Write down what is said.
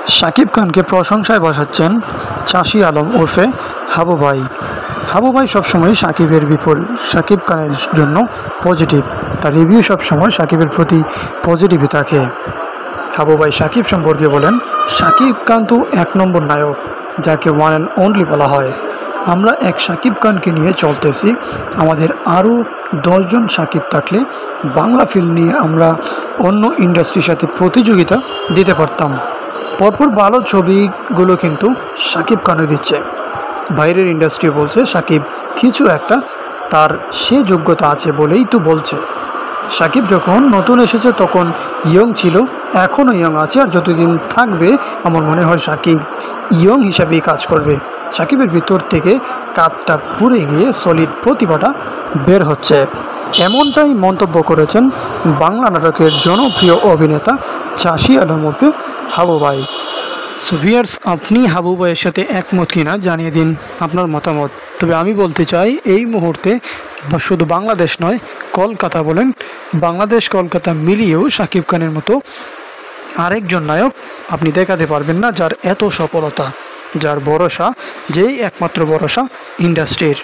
শাকিব খানকে প্রশংসায় বসাচ্ছেন চাষী আলম ওরফে হাবু ভাই। হাবু ভাই সবসময় শাকিবের শাকিব খানের জন্য পজিটিভ, তার রিভিউ সবসময় শাকিবের প্রতি পজিটিভই থাকে। হাবু ভাই শাকিব সম্পর্কে বলেন, শাকিব খান তো এক নম্বর নায়ক, যাকে ওয়ান অ্যান্ড অনলি বলা হয়। আমরা এক শাকিব খানকে নিয়ে চলতেছি, আমাদের আরও 10 জন শাকিব থাকলে বাংলা ফিল্ম নিয়ে আমরা অন্য ইন্ডাস্ট্রির সাথে প্রতিযোগিতা দিতে পারতাম। পরপর ভালো ছবিগুলো কিন্তু শাকিব খানও দিচ্ছে, বাইরের ইন্ডাস্ট্রি বলছে শাকিব কিছু একটা তার সে যোগ্যতা আছে বলেই তো বলছে। শাকিব যখন নতুন এসেছে তখন ইয়ং ছিল, এখনও ইয়ং আছে, আর যতদিন থাকবে আমার মনে হয় শাকিব ইয়ং হিসাবেই কাজ করবে। শাকিবের ভিতর থেকে কাপটা ঘুরে গিয়ে সলিড প্রতিভাটা বের হচ্ছে, এমনটাই মন্তব্য করেছেন বাংলা নাটকের জনপ্রিয় অভিনেতা চাষী আলম ওরফে হাবু ভাই। সো ভিউয়ার্স, আপনি হাবু ভাইয়ের সাথে একমত কিনা জানিয়ে দিন আপনার মতামত। তবে আমি বলতে চাই, এই মুহূর্তে শুধু বাংলাদেশ নয়, কলকাতা বলেন, বাংলাদেশ কলকাতা মিলিয়েও শাকিব খানের মতো আরেকজন নায়ক আপনি দেখাতে পারবেন না, যার এত সফলতা, যার ভরসা, যেই একমাত্র ভরসা ইন্ডাস্ট্রির।